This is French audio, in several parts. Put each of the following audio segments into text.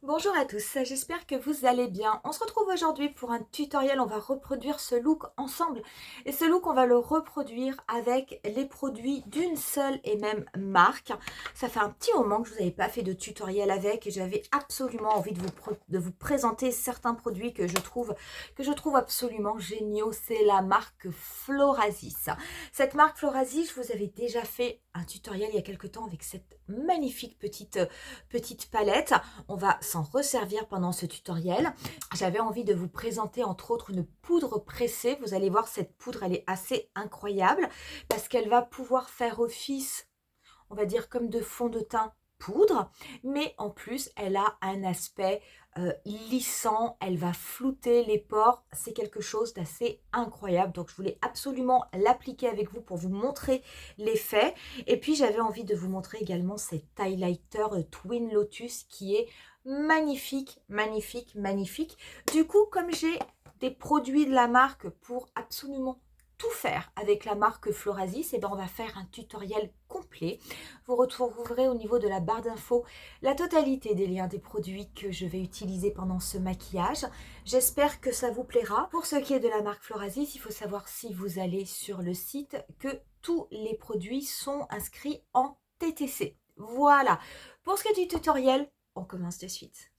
Bonjour à tous, j'espère que vous allez bien. On se retrouve aujourd'hui pour un tutoriel, on va reproduire ce look ensemble. Et ce look, on va le reproduire avec les produits d'une seule et même marque. Ça fait un petit moment que je vous avais pas fait de tutoriel avec et j'avais absolument envie de vous présenter certains produits que je trouve absolument géniaux. C'est la marque Florasis. Cette marque Florasis, je vous avais déjà fait un tutoriel il y a quelques temps avec cette magnifique petite palette. On va s'en resservir pendant ce tutoriel. J'avais envie de vous présenter entre autres une poudre pressée. Vous allez voir, cette poudre, elle est assez incroyable parce qu'elle va pouvoir faire office, on va dire, comme de fond de teint poudre, mais en plus elle a un aspect lissant, elle va flouter les pores, c'est quelque chose d'assez incroyable. Donc je voulais absolument l'appliquer avec vous pour vous montrer l'effet. Et puis j'avais envie de vous montrer également cet highlighter Twin Lotus qui est magnifique, magnifique, magnifique. Du coup, comme j'ai des produits de la marque pour absolument tout faire avec la marque Florasis, et ben on va faire un tutoriel complet. Vous retrouverez au niveau de la barre d'infos la totalité des liens des produits que je vais utiliser pendant ce maquillage. J'espère que ça vous plaira. Pour ce qui est de la marque Florasis, il faut savoir, si vous allez sur le site, que tous les produits sont inscrits en TTC. Voilà. Pour ce qui est du tutoriel, on commence de suite.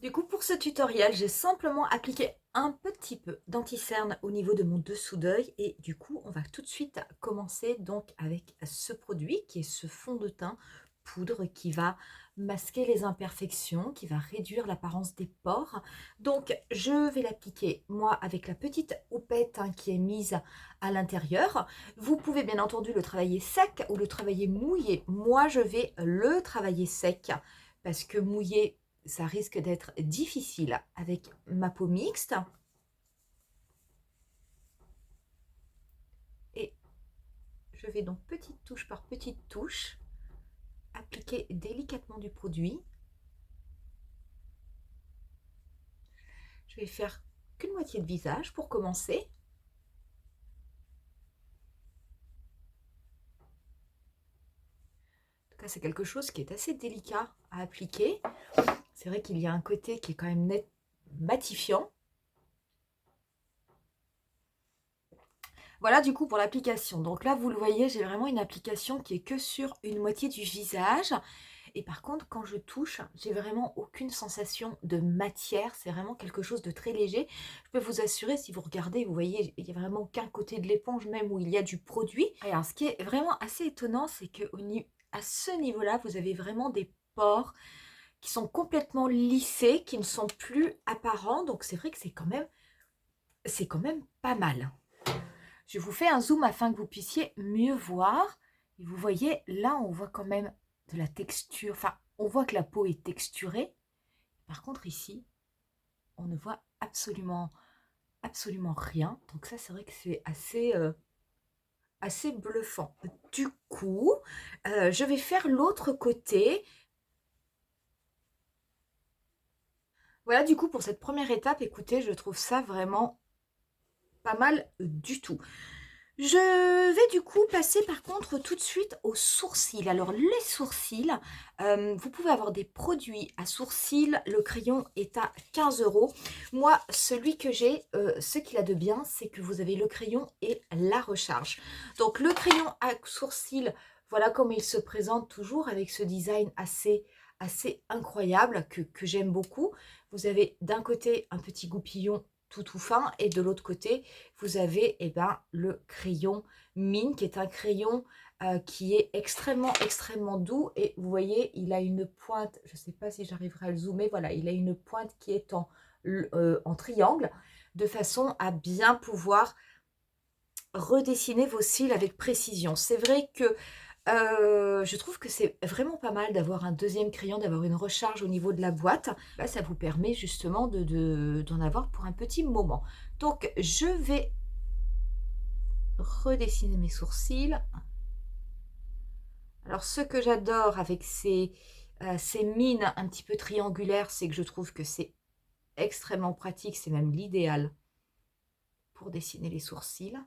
Du coup, pour ce tutoriel, j'ai simplement appliqué un petit peu d'anti-cerne au niveau de mon dessous d'œil. Et du coup, on va tout de suite commencer donc avec ce produit qui est ce fond de teint poudre qui va masquer les imperfections, qui va réduire l'apparence des pores. Donc, je vais l'appliquer, moi, avec la petite houppette qui est mise à l'intérieur. Vous pouvez bien entendu le travailler sec ou le travailler mouillé. Moi, je vais le travailler sec parce que mouillé, ça risque d'être difficile avec ma peau mixte. Et je vais donc petite touche par petite touche appliquer délicatement du produit. Je vais faire qu'une moitié de visage pour commencer. En tout cas, c'est quelque chose qui est assez délicat à appliquer. C'est vrai qu'il y a un côté qui est quand même net matifiant. Voilà du coup pour l'application. Donc là, vous le voyez, j'ai vraiment une application qui est que sur une moitié du visage. Et par contre, quand je touche, j'ai vraiment aucune sensation de matière. C'est vraiment quelque chose de très léger. Je peux vous assurer, si vous regardez, vous voyez, il n'y a vraiment qu'un côté de l'éponge même où il y a du produit. Et alors, ce qui est vraiment assez étonnant, c'est qu'à ce niveau-là, vous avez vraiment des pores qui sont complètement lissés, qui ne sont plus apparents. Donc, c'est vrai que c'est quand même pas mal. Je vous fais un zoom afin que vous puissiez mieux voir. Et vous voyez, là, on voit quand même de la texture. Enfin, on voit que la peau est texturée. Par contre, ici, on ne voit absolument rien. Donc ça, c'est vrai que c'est assez bluffant. Du coup, je vais faire l'autre côté. Voilà, du coup, pour cette première étape, écoutez, je trouve ça vraiment pas mal du tout. Je vais du coup passer par contre tout de suite aux sourcils. Alors les sourcils, vous pouvez avoir des produits à sourcils. Le crayon est à 15 €. Moi, celui que j'ai, ce qu'il a de bien, c'est que vous avez le crayon et la recharge. Donc le crayon à sourcils, voilà comment il se présente, toujours avec ce design assez incroyable que j'aime beaucoup. Vous avez d'un côté un petit goupillon tout fin, et de l'autre côté vous avez le crayon mine, qui est un crayon qui est extrêmement doux. Et vous voyez, il a une pointe, je ne sais pas si j'arriverai à le zoomer, voilà, il a une pointe qui est en triangle, de façon à bien pouvoir redessiner vos cils avec précision. C'est vrai que je trouve que c'est vraiment pas mal d'avoir un deuxième crayon, d'avoir une recharge au niveau de la boîte. Là, ça vous permet justement d'en avoir pour un petit moment. Donc, je vais redessiner mes sourcils. Alors, ce que j'adore avec ces mines un petit peu triangulaires, c'est que je trouve que c'est extrêmement pratique. C'est même l'idéal pour dessiner les sourcils.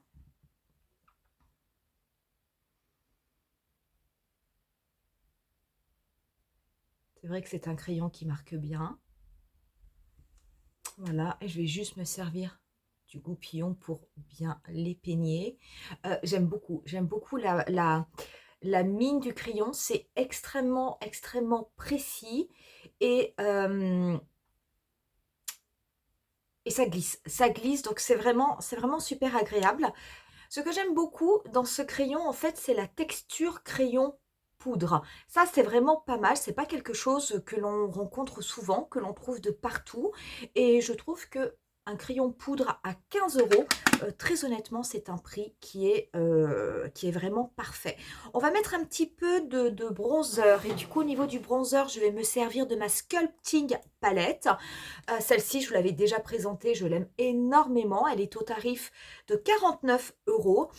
C'est vrai que c'est un crayon qui marque bien. Voilà, et je vais juste me servir du goupillon pour bien les peigner. J'aime beaucoup la mine du crayon. C'est extrêmement, extrêmement précis et, et ça glisse, donc c'est vraiment super agréable. Ce que j'aime beaucoup dans ce crayon, en fait, c'est la texture crayon poudre. Ça, c'est vraiment pas mal. C'est pas quelque chose que l'on rencontre souvent, que l'on trouve de partout. Et je trouve que un crayon poudre à 15 €, très honnêtement, c'est un prix qui est vraiment parfait. On va mettre un petit peu de bronzer. Et du coup, au niveau du bronzer, je vais me servir de ma Sculpting palette. Celle-ci, je vous l'avais déjà présentée, je l'aime énormément. Elle est au tarif de 49 €.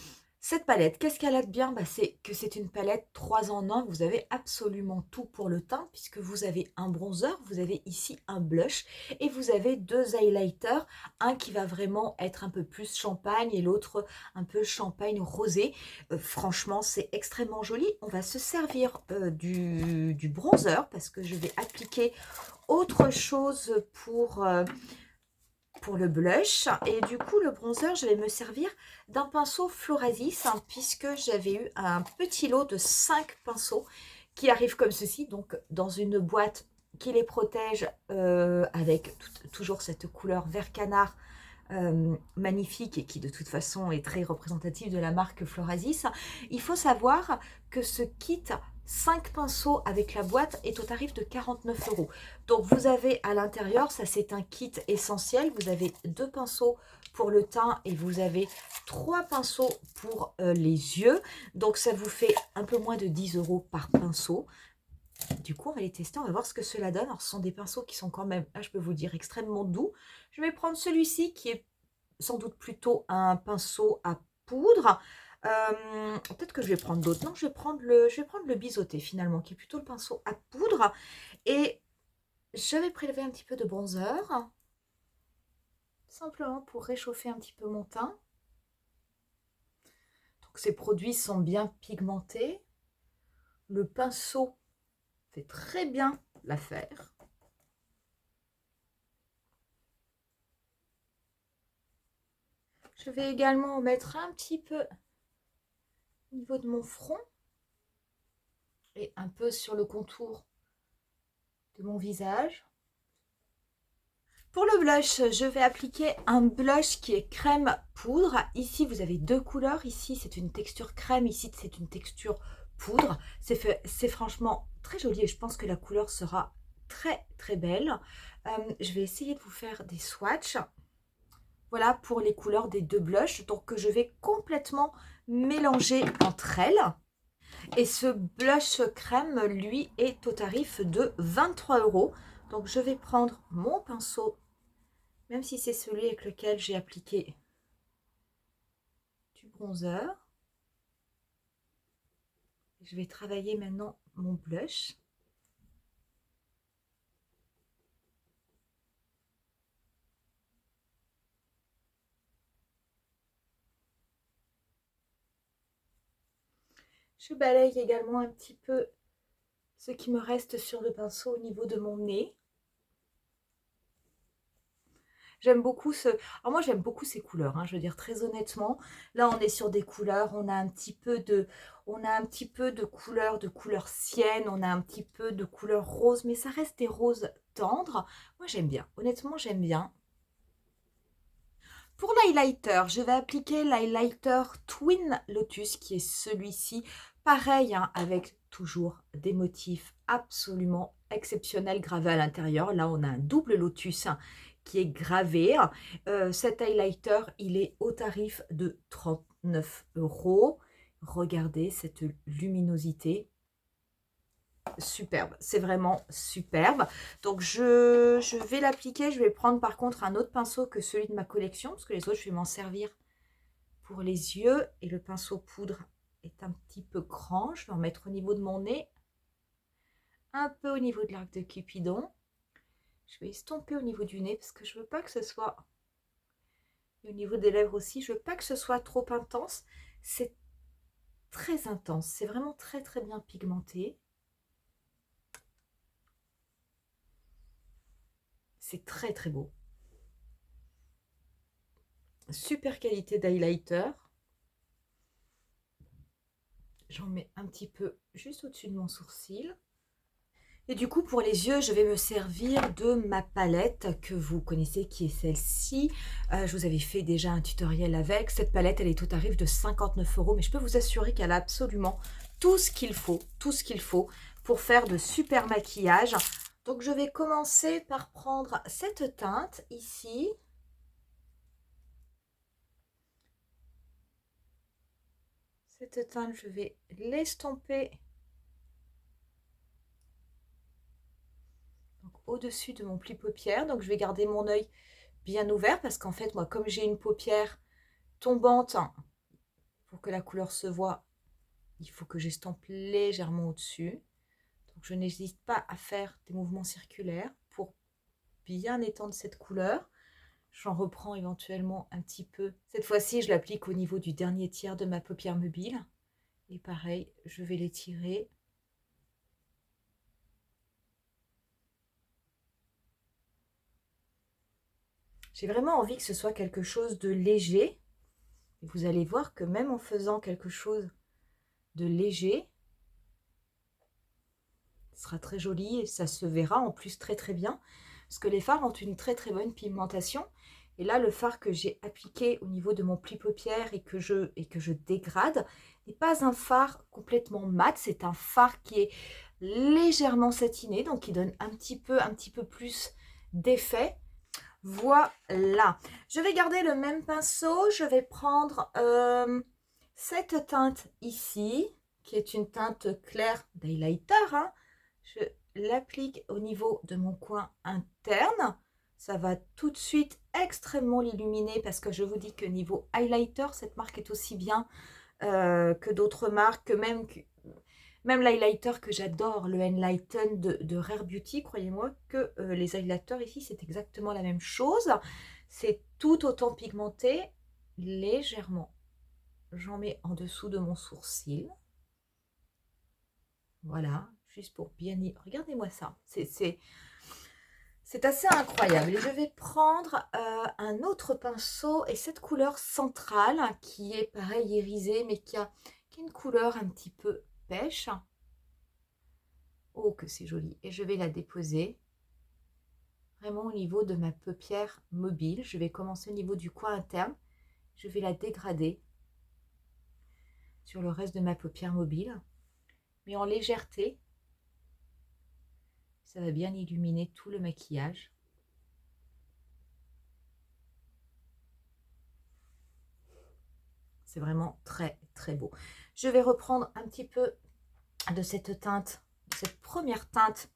Cette palette, qu'est-ce qu'elle a de bien? C'est que c'est une palette 3 en 1. Vous avez absolument tout pour le teint, puisque vous avez un bronzer, vous avez ici un blush et vous avez 2 highlighters. Un qui va vraiment être un peu plus champagne et l'autre un peu champagne rosé. Franchement, c'est extrêmement joli. On va se servir du bronzer parce que je vais appliquer autre chose pour le blush. Et du coup, le bronzer, je vais me servir d'un pinceau Florasis, puisque j'avais eu un petit lot de 5 pinceaux qui arrivent comme ceci, donc dans une boîte qui les protège avec toujours cette couleur vert canard magnifique et qui de toute façon est très représentative de la marque Florasis. Il faut savoir que ce kit 5 pinceaux avec la boîte est au tarif de 49 €. Donc vous avez à l'intérieur, ça c'est un kit essentiel, vous avez 2 pinceaux pour le teint et vous avez 3 pinceaux pour les yeux. Donc ça vous fait un peu moins de 10 € par pinceau. Du coup, on va les tester, on va voir ce que cela donne. Alors, ce sont des pinceaux qui sont quand même, là, je peux vous le dire, extrêmement doux. Je vais prendre celui-ci qui est sans doute plutôt un pinceau à poudre. Peut-être que je vais prendre d'autres. Non, je vais prendre le biseauté finalement, qui est plutôt le pinceau à poudre. Et je vais prélever un petit peu de bronzer, simplement pour réchauffer un petit peu mon teint. Donc, ces produits sont bien pigmentés. Le pinceau fait très bien l'affaire. Je vais également en mettre un petit peu au niveau de mon front et un peu sur le contour de mon visage. Pour le blush, je vais appliquer un blush qui est crème poudre. Ici, vous avez deux couleurs. Ici, c'est une texture crème. Ici, c'est une texture poudre. C'est franchement très joli et je pense que la couleur sera très très belle. Je vais essayer de vous faire des swatchs. Voilà pour les couleurs des deux blushs. Donc, je vais complètement mélanger entre elles. Et ce blush crème, lui, est au tarif de 23 €. Donc, je vais prendre mon pinceau, même si c'est celui avec lequel j'ai appliqué du bronzer. Je vais travailler maintenant mon blush. Je balaye également un petit peu ce qui me reste sur le pinceau au niveau de mon nez. J'aime beaucoup Alors moi j'aime beaucoup ces couleurs, je veux dire très honnêtement. Là on est sur des couleurs, on a un petit peu de couleur sienne, on a un petit peu de couleur rose, mais ça reste des roses tendres. Moi j'aime bien, honnêtement j'aime bien. Pour l'highlighter, je vais appliquer l'highlighter Twin Lotus, qui est celui-ci. Pareil, avec toujours des motifs absolument exceptionnels gravés à l'intérieur. Là, on a un double lotus qui est gravé. Cet highlighter, il est au tarif de 39 €. Regardez cette luminosité. Superbe, c'est vraiment superbe. Donc je vais l'appliquer, je vais prendre par contre un autre pinceau que celui de ma collection, parce que les autres je vais m'en servir pour les yeux, et le pinceau poudre est un petit peu grand. Je vais en mettre au niveau de mon nez, un peu au niveau de l'arc de Cupidon. Je vais estomper au niveau du nez parce que je veux pas que ce soit, et au niveau des lèvres aussi, je veux pas que ce soit trop intense. C'est très intense, c'est vraiment très très bien pigmenté. C'est très très beau. Super qualité d'highlighter. J'en mets un petit peu juste au-dessus de mon sourcil. Et du coup, pour les yeux, je vais me servir de ma palette que vous connaissez, qui est celle-ci. Je vous avais fait déjà un tutoriel avec. Cette palette, elle est au tarif de 59 €, mais je peux vous assurer qu'elle a absolument tout ce qu'il faut pour faire de super maquillage. Donc, je vais commencer par prendre cette teinte ici. Cette teinte, je vais l'estomper au-dessus de mon pli paupière. Donc, je vais garder mon œil bien ouvert parce qu'en fait, moi, comme j'ai une paupière tombante, pour que la couleur se voit, il faut que j'estompe légèrement au-dessus. Donc, je n'hésite pas à faire des mouvements circulaires pour bien étendre cette couleur. J'en reprends éventuellement un petit peu. Cette fois-ci, je l'applique au niveau du dernier tiers de ma paupière mobile. Et pareil, je vais l'étirer. J'ai vraiment envie que ce soit quelque chose de léger. Et vous allez voir que même en faisant quelque chose de léger, ce sera très joli et ça se verra en plus très très bien. Parce que les fards ont une très très bonne pigmentation. Et là, le fard que j'ai appliqué au niveau de mon pli paupière et que je dégrade n'est pas un fard complètement mat. C'est un fard qui est légèrement satiné, donc qui donne un petit peu plus d'effet. Voilà. Je vais garder le même pinceau. Je vais prendre cette teinte ici, qui est une teinte claire d'highlighter. Hein. Je l'applique au niveau de mon coin interne. Ça va tout de suite extrêmement l'illuminer parce que je vous dis que niveau highlighter, cette marque est aussi bien que d'autres marques, même l'highlighter que j'adore, le Enlighten de Rare Beauty, croyez-moi que les highlighters ici, c'est exactement la même chose. C'est tout autant pigmenté, légèrement. J'en mets en dessous de mon sourcil. Voilà, juste pour bien y... Regardez-moi ça, c'est assez incroyable. Et je vais prendre un autre pinceau et cette couleur centrale qui est pareil irisée, mais qui a une couleur un petit peu pêche. Oh, que c'est joli. Et je vais la déposer vraiment au niveau de ma paupière mobile. Je vais commencer au niveau du coin interne. Je vais la dégrader sur le reste de ma paupière mobile. Mais en légèreté, ça va bien illuminer tout le maquillage. C'est vraiment très très beau. Je vais reprendre un petit peu de cette teinte, de cette première teinte,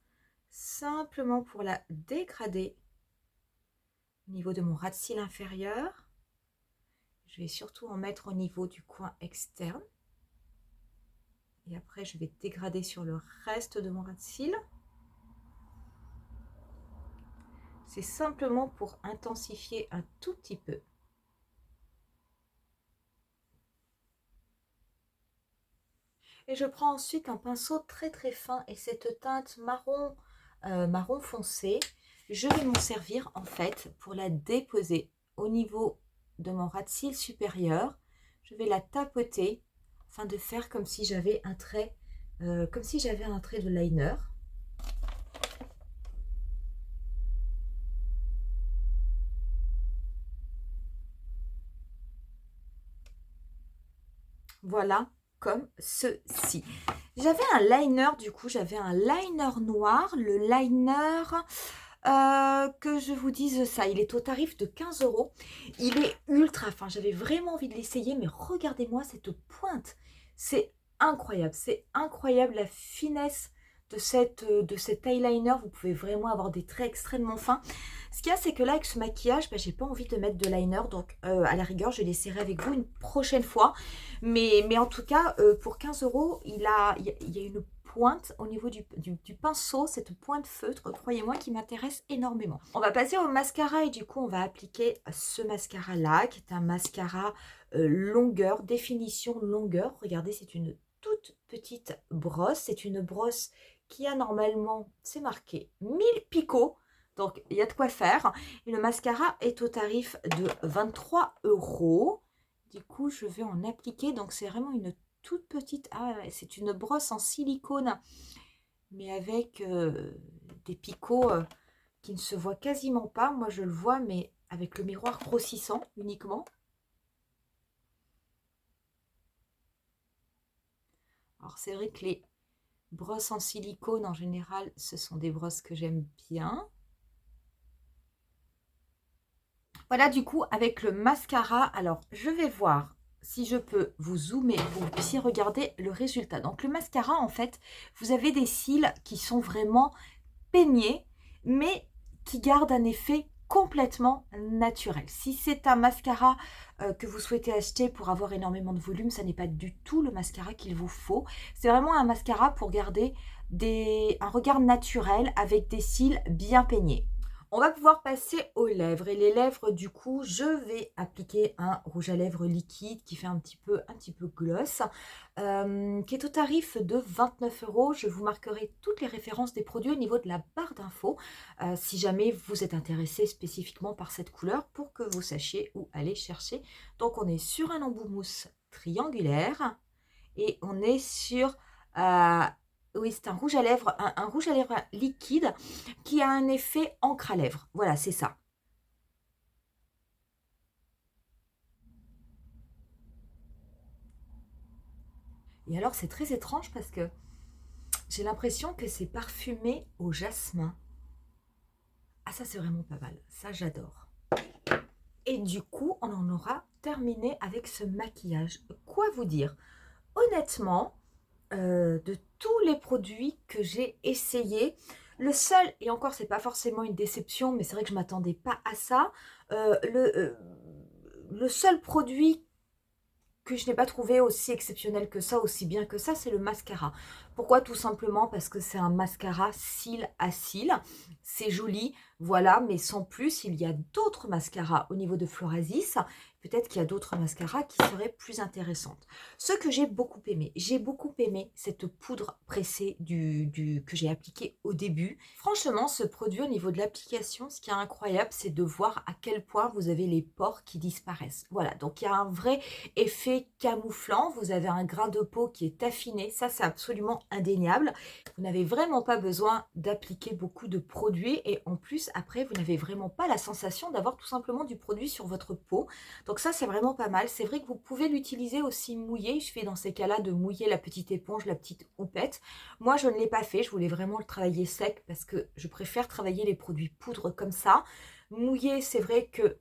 simplement pour la dégrader au niveau de mon ras de cils inférieur. Je vais surtout en mettre au niveau du coin externe. Et après, je vais dégrader sur le reste de mon ras de cils. C'est simplement pour intensifier un tout petit peu. Et je prends ensuite un pinceau très très fin et cette teinte marron, marron foncé, je vais m'en servir en fait pour la déposer au niveau de mon ras de cils supérieur. Je vais la tapoter afin de faire comme si j'avais un trait, de liner. Voilà, comme ceci. J'avais un liner, du coup, j'avais un liner noir. Le liner, que je vous dise ça, il est au tarif de 15 €. Il est ultra fin. J'avais vraiment envie de l'essayer, mais regardez-moi cette pointe. C'est incroyable la finesse de cet eyeliner. Vous pouvez vraiment avoir des traits extrêmement fins. Ce qu'il y a, c'est que là, avec ce maquillage, bah, j'ai pas envie de mettre de liner. Donc, à la rigueur, je l'essaierai avec vous une prochaine fois. Mais en tout cas, pour 15 €, il y a une pointe au niveau du pinceau, cette pointe feutre, croyez-moi, qui m'intéresse énormément. On va passer au mascara et du coup, on va appliquer ce mascara-là, qui est un mascara longueur, définition longueur. Regardez, c'est une toute petite brosse. C'est une brosse qui a normalement, c'est marqué, 1000 picots. Donc, il y a de quoi faire. Et le mascara est au tarif de 23 €. Du coup, je vais en appliquer. Donc, c'est vraiment une toute petite... Ah, ouais, c'est une brosse en silicone, mais avec des picots qui ne se voient quasiment pas. Moi, je le vois, mais avec le miroir grossissant uniquement. Alors, c'est vrai que les brosses en silicone, en général, ce sont des brosses que j'aime bien. Voilà, du coup, avec le mascara, alors, je vais voir si je peux vous zoomer pour que vous puissiez regarder le résultat. Donc, le mascara, en fait, vous avez des cils qui sont vraiment peignés, mais qui gardent un effet complètement naturel. Si c'est un mascara que vous souhaitez acheter pour avoir énormément de volume, ça n'est pas du tout le mascara qu'il vous faut. C'est vraiment un mascara pour garder un regard naturel avec des cils bien peignés. On va pouvoir passer aux lèvres. Et les lèvres, du coup, je vais appliquer un rouge à lèvres liquide qui fait un petit peu gloss, qui est au tarif de 29 €. Je vous marquerai toutes les références des produits au niveau de la barre d'infos, si jamais vous êtes intéressé spécifiquement par cette couleur, pour que vous sachiez où aller chercher. Donc, on est sur un embout mousse triangulaire et on est sur... oui, c'est un rouge à lèvres, un rouge à lèvres liquide qui a un effet encre à lèvres. Voilà, c'est ça. Et alors, c'est très étrange parce que j'ai l'impression que c'est parfumé au jasmin. Ah, ça, c'est vraiment pas mal. Ça, j'adore. Et du coup, on en aura terminé avec ce maquillage. Quoi vous dire? Honnêtement, de tous les produits que j'ai essayés, le seul, et encore c'est pas forcément une déception, mais c'est vrai que je m'attendais pas à ça, le seul produit que je n'ai pas trouvé aussi exceptionnel que ça, aussi bien que ça, c'est le mascara. Pourquoi? Tout simplement parce que c'est un mascara cils à cils. C'est joli, voilà, mais sans plus, il y a d'autres mascaras au niveau de Florasis. Peut-être qu'il y a d'autres mascaras qui seraient plus intéressantes. Ce que j'ai beaucoup aimé cette poudre pressée que j'ai appliquée au début. Franchement, ce produit, au niveau de l'application, ce qui est incroyable, c'est de voir à quel point vous avez les pores qui disparaissent. Voilà, donc il y a un vrai effet camouflant. Vous avez un grain de peau qui est affiné. Ça, c'est absolument indéniable. Vous n'avez vraiment pas besoin d'appliquer beaucoup de produits. Et en plus, après, vous n'avez vraiment pas la sensation d'avoir tout simplement du produit sur votre peau. Donc ça, c'est vraiment pas mal. C'est vrai que vous pouvez l'utiliser aussi mouillé. Il suffit dans ces cas-là de mouiller la petite éponge, la petite houppette. Moi, je ne l'ai pas fait. Je voulais vraiment le travailler sec parce que je préfère travailler les produits poudre comme ça. Mouillé, c'est vrai que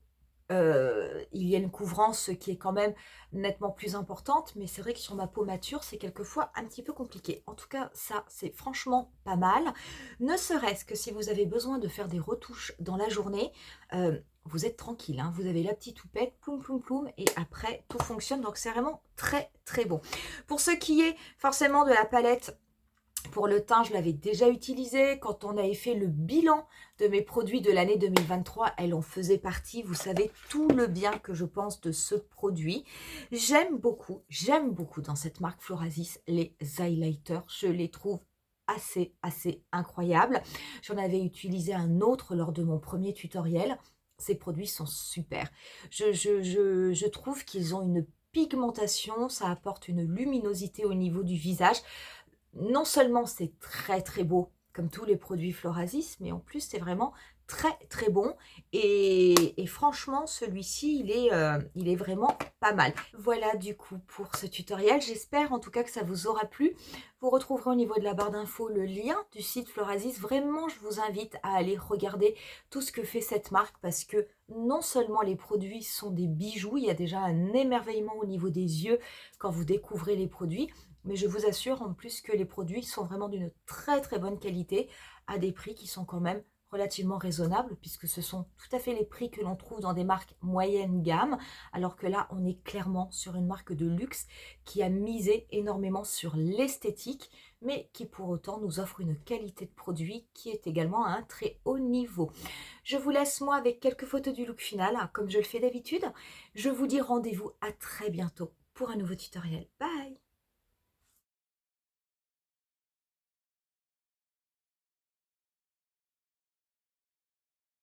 il y a une couvrance qui est quand même nettement plus importante, mais c'est vrai que sur ma peau mature, c'est quelquefois un petit peu compliqué. En tout cas, ça, c'est franchement pas mal. Ne serait-ce que si vous avez besoin de faire des retouches dans la journée, vous êtes tranquille, hein. Vous avez la petite houppette, ploum ploum ploum, et après, tout fonctionne. Donc, c'est vraiment très, très bon. Pour ce qui est forcément de la palette, pour le teint, je l'avais déjà utilisé. Quand on avait fait le bilan de mes produits de l'année 2023, elle en faisait partie. Vous savez tout le bien que je pense de ce produit. J'aime beaucoup dans cette marque Florasis les highlighters. Je les trouve assez incroyables. J'en avais utilisé un autre lors de mon premier tutoriel. Ces produits sont super. Je trouve qu'ils ont une pigmentation, ça apporte une luminosité au niveau du visage. Non seulement c'est très très beau, comme tous les produits Florasis, mais en plus c'est vraiment très très bon. Et franchement, celui-ci, il est vraiment pas mal. Voilà du coup pour ce tutoriel. J'espère en tout cas que ça vous aura plu. Vous retrouverez au niveau de la barre d'infos le lien du site Florasis. Vraiment, je vous invite à aller regarder tout ce que fait cette marque parce que non seulement les produits sont des bijoux, il y a déjà un émerveillement au niveau des yeux quand vous découvrez les produits, mais je vous assure en plus que les produits sont vraiment d'une très très bonne qualité à des prix qui sont quand même relativement raisonnables puisque ce sont tout à fait les prix que l'on trouve dans des marques moyenne gamme, alors que là on est clairement sur une marque de luxe qui a misé énormément sur l'esthétique, mais qui pour autant nous offre une qualité de produit qui est également à un très haut niveau. Je vous laisse moi avec quelques photos du look final, hein, comme je le fais d'habitude. Je vous dis rendez-vous à très bientôt pour un nouveau tutoriel. Bye!